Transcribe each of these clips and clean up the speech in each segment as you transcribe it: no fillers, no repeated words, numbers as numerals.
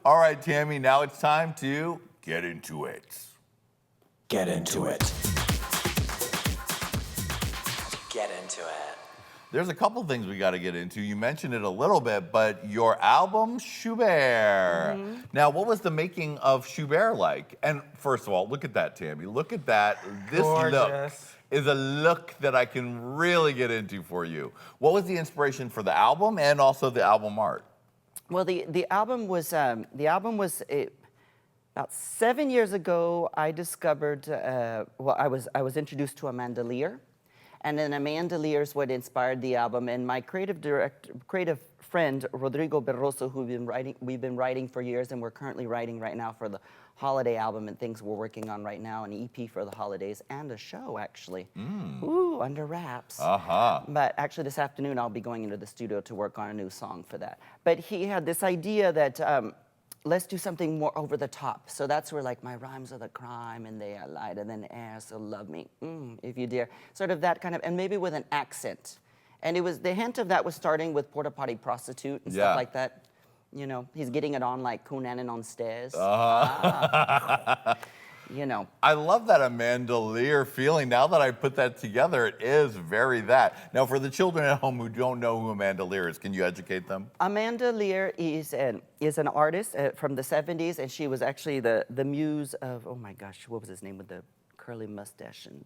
All right, Tammie, now it's time to get into it. Get into it. Get into it. There's a couple things we got to get into. You mentioned it a little bit, but your album, Schubert. Now, what was the making of Schubert like? And first of all, look at that, Tammie. Look at that. This look Gorgeous. is a look that I can really get into for you. What was the inspiration for the album and also the album art? Well, the album was about 7 years ago. I discovered well, I was introduced to Amanda Lear, and then Amanda Lear is what inspired the album. And my creative friend Rodrigo Barroso, who we've been writing for years, and we're currently writing right now for the holiday album and things we're working on right now, an EP for the holidays and a show actually. Ooh, under wraps. But actually this afternoon I'll be going into the studio to work on a new song for that. But he had this idea that let's do something more over the top. So that's where like my rhymes are the crime and they are light and then so love me, if you dare. Sort of that kind of, and maybe with an accent. And it was, the hint of that was starting with Porta Potty Prostitute and stuff like that. You know, he's getting it on like Qween on stairs. You know. I love that Amanda Lear feeling. Now that I put that together, it is very that. Now, for the children at home who don't know who Amanda Lear is, can you educate them? Amanda Lear is an artist from the 70s, and she was actually the muse of, oh my gosh, what was his name with the curly mustache and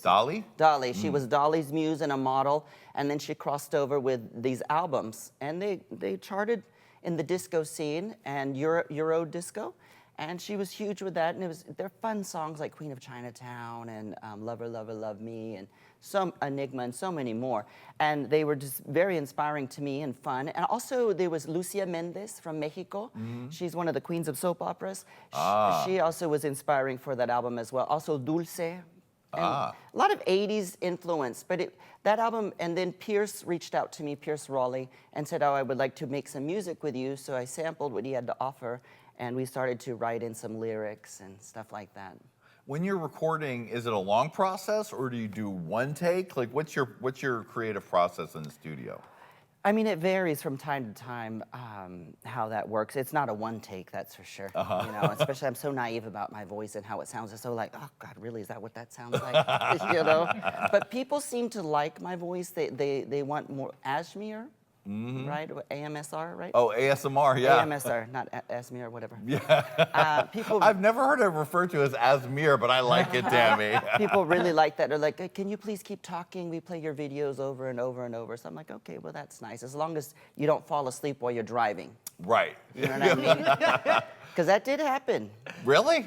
Dolly? Dolly. She was Dolly's muse and a model, and then she crossed over with these albums, and they charted in the disco scene and Euro disco, and she was huge with that. And they're fun songs like Queen of Chinatown and Lover, Lover, Love Me, and some Enigma and so many more. And they were just very inspiring to me and fun. And also there was Lucia Mendez from Mexico. She's one of the queens of soap operas. She also was inspiring for that album as well. Also Dulce. And a lot of 80s influence, but that album, and then Pierce reached out to me, Pierce Raleigh, and said, oh, I would like to make some music with you, so I sampled what he had to offer, and we started to write in some lyrics and stuff like that. When you're recording, is it a long process, or do you do one take? Like, what's your creative process in the studio? I mean, it varies from time to time how that works. It's not a one take, that's for sure. You know, especially I'm so naive about my voice and how it sounds. It's so like, oh God, really? Is that what that sounds like? You know. But people seem to like my voice. They want more Ashmere, right? Or AMSR, right? Oh, ASMR, yeah. AMSR, not Asmir, whatever. Yeah. I've never heard it referred to as Asmir, but I like it, Tammie. People really like that. They're like, can you please keep talking? We play your videos over and over and over. So I'm like, okay, well, that's nice. As long as you don't fall asleep while you're driving. Right. You know what I mean? Because that did happen. Really?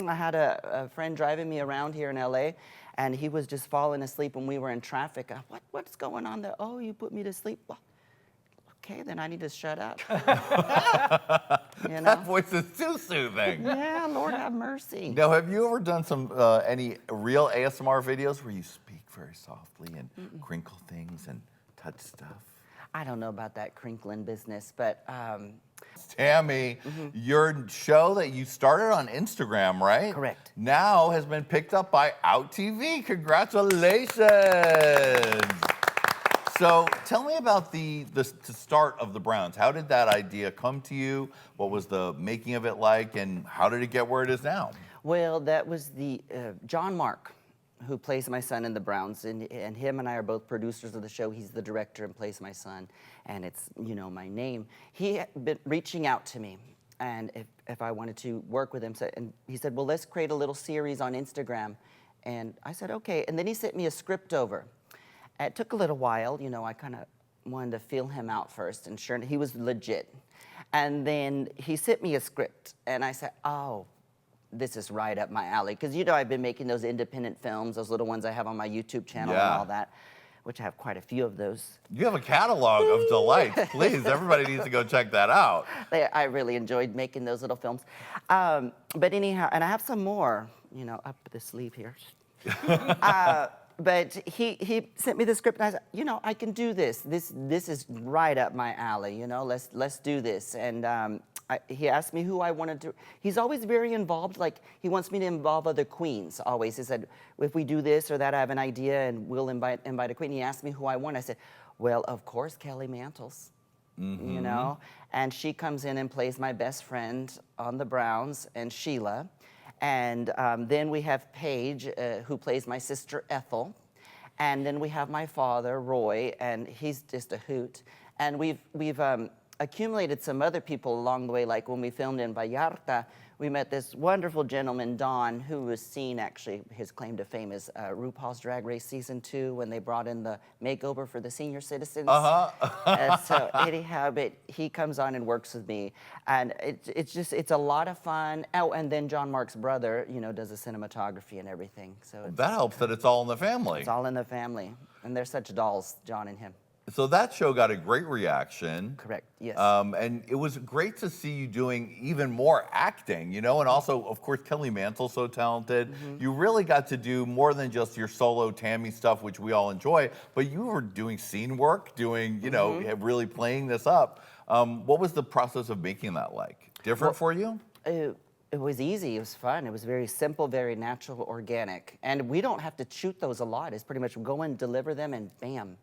I had a friend driving me around here in LA, and he was just falling asleep when we were in traffic. What's going on there? Oh, you put me to sleep? Well, okay, then I need to shut up. You know? That voice is too soothing. Yeah, Lord have mercy. Now, have you ever done any real ASMR videos where you speak very softly and crinkle things and touch stuff? I don't know about that crinkling business, but... Tammie, your show that you started on Instagram, right? Correct. Now has been picked up by Out TV. Congratulations. So tell me about the start of the Browns. How did that idea come to you? What was the making of it like, and how did it get where it is now? Well, that was the John Mark, who plays my son in the Browns, and him and I are both producers of the show. He's the director and plays my son, and it's, you know, my name. He had been reaching out to me, and if I wanted to work with him, and he said, well, let's create a little series on Instagram. And I said, okay, and then he sent me a script over. It took a little while, you know, I kind of wanted to feel him out first, and sure, he was legit. And then he sent me a script, and I said, oh, this is right up my alley. Because, you know, I've been making those independent films, those little ones I have on my YouTube channel and all that, which I have quite a few of those. You have a catalog of delights. Please, everybody needs to go check that out. I really enjoyed making those little films. But anyhow, and I have some more, you know, up the sleeve here. But he sent me the script, and I said, you know, I can do this. This is right up my alley, you know, let's do this. And he asked me who I wanted to. He's always very involved. Like, he wants me to involve other queens, always. He said, if we do this or that, I have an idea, and we'll invite a queen. He asked me who I want. I said, well, of course, Kelly Mantles. you know? And she comes in and plays my best friend on the Browns, and Sheila. And then we have Paige, who plays my sister Ethel. And then we have my father, Roy, and he's just a hoot. And we've accumulated some other people along the way, like when we filmed in Vallarta, we met this wonderful gentleman, Don, who was seen, actually, his claim to fame is RuPaul's Drag Race Season 2, when they brought in the makeover for the senior citizens. So anyhow, but he comes on and works with me. And it's a lot of fun. Oh, and then John Mark's brother, you know, does the cinematography and everything. So That helps that it's all in the family. it's all in the family. And they're such dolls, John and him. So that show got a great reaction. Correct, yes. And it was great to see you doing even more acting, you know, and also, of course, Kelly Mantle's so talented. You really got to do more than just your solo Tammie stuff, which we all enjoy, but you were doing scene work, doing, you know, really playing this up. What was the process of making that like? Different for you? It was easy, it was fun, it was very simple, very natural, organic. And we don't have to shoot those a lot. It's pretty much go in, deliver them, and bam.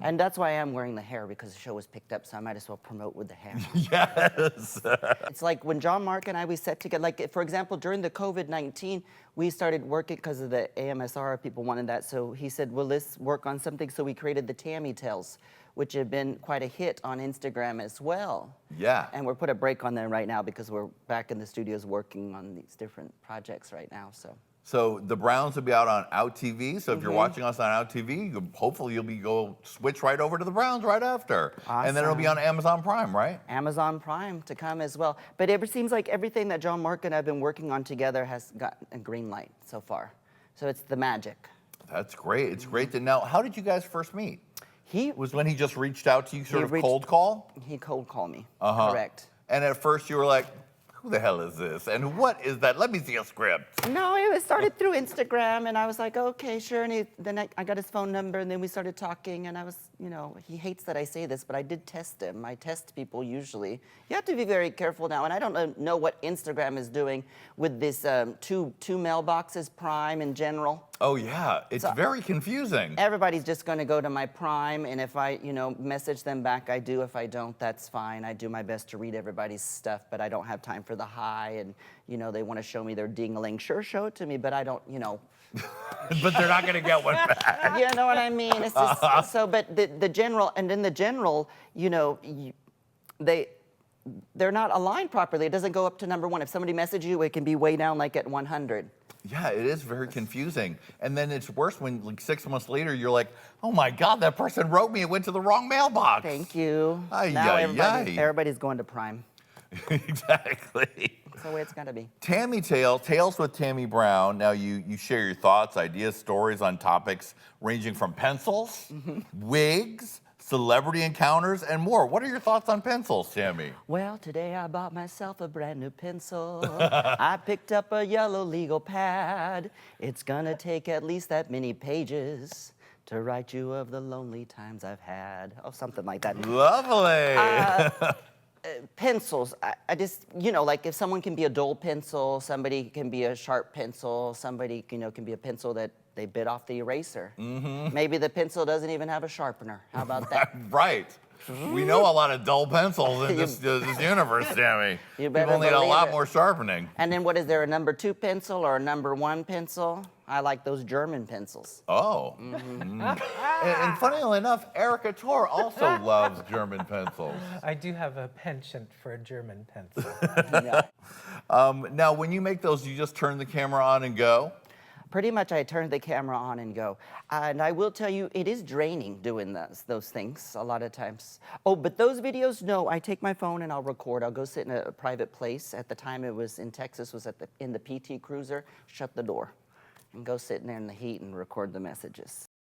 And that's why I'm wearing the hair, because the show was picked up, so I might as well promote with the hair. Yes. It's like when John Mark and I, we set together, like for example, during the COVID-19, we started working because of the AMSR, people wanted that. So he said, well, let's work on something. So we created the Tammie Tales, which have been quite a hit on Instagram as well. Yeah. And we're put a break on them right now because we're back in the studios working on these different projects right now, so. So the Browns will be out on Out TV. So if you're watching us on Out TV, hopefully you'll go switch right over to the Browns right after. And then it'll be on Amazon Prime, right? Amazon Prime to come as well. But it seems like everything that John Mark and I have been working on together has gotten a green light so far. So it's the magic. That's great. It's great to know. How did you guys first meet? He Was when he just reached out to you, sort of cold call? He cold called me, Uh-huh. correct. And at first you were like, who the hell is this? And what is that? Let me see a script. No, it started through Instagram, and I was like, okay, sure. And then I got his phone number, and then we started talking, and I was, you know, he hates that I say this, but I did test him. I test people usually. You have to be very careful now, and I don't know what Instagram is doing with this two mailboxes, Prime in general. Oh, yeah. It's very confusing. Everybody's just going to go to my Prime, and if I, you know, message them back, I do. If I don't, that's fine. I do my best to read everybody's stuff, but I don't have time for the hi, and, you know, they want to show me their ding-a-ling. Sure, show it to me, but I don't, you know. But they're not going to get one back. You know what I mean? It's just, so, but the general, and in the general, you know, they're not aligned properly. It doesn't go up to number one. If somebody messages you, it can be way down, like at 100. Yeah, it is very confusing. And then it's worse when, like, 6 months later, you're like, oh my God, that person wrote me. It went to the wrong mailbox. Thank you. Ay, Now ay, everybody's going to Prime. Exactly. That's the way it's got to be. Tammie Tales with Tammie Brown. Now you share your thoughts, ideas, stories on topics ranging from pencils, wigs, celebrity encounters, and more. What are your thoughts on pencils, Tammie? Well, today I bought myself a brand new pencil. I picked up a yellow legal pad. It's gonna take at least that many pages to write you of the lonely times I've had. Oh, something like that. Lovely. Pencils, I just, you know, like if someone can be a dull pencil, somebody can be a sharp pencil, somebody, you know, can be a pencil that they bit off the eraser. Maybe the pencil doesn't even have a sharpener. How about that? Right. We know a lot of dull pencils in this universe, Tammie. You better People need a believe lot it. more sharpening. And then what is there, a number 2 pencil or a number 1 pencil? I like those German pencils. Oh. And funnily enough, Erica Tor also loves German pencils. I do have a penchant for a German pencil. Yeah. Now, when you make those, you just turn the camera on and go? Pretty much I turn the camera on and go. And I will tell you, it is draining doing those things a lot of times. Oh, but those videos, no, I take my phone and I'll record. I'll go sit in a private place. At the time it was in Texas, was in the PT Cruiser, shut the door and go sit in there in the heat and record the messages.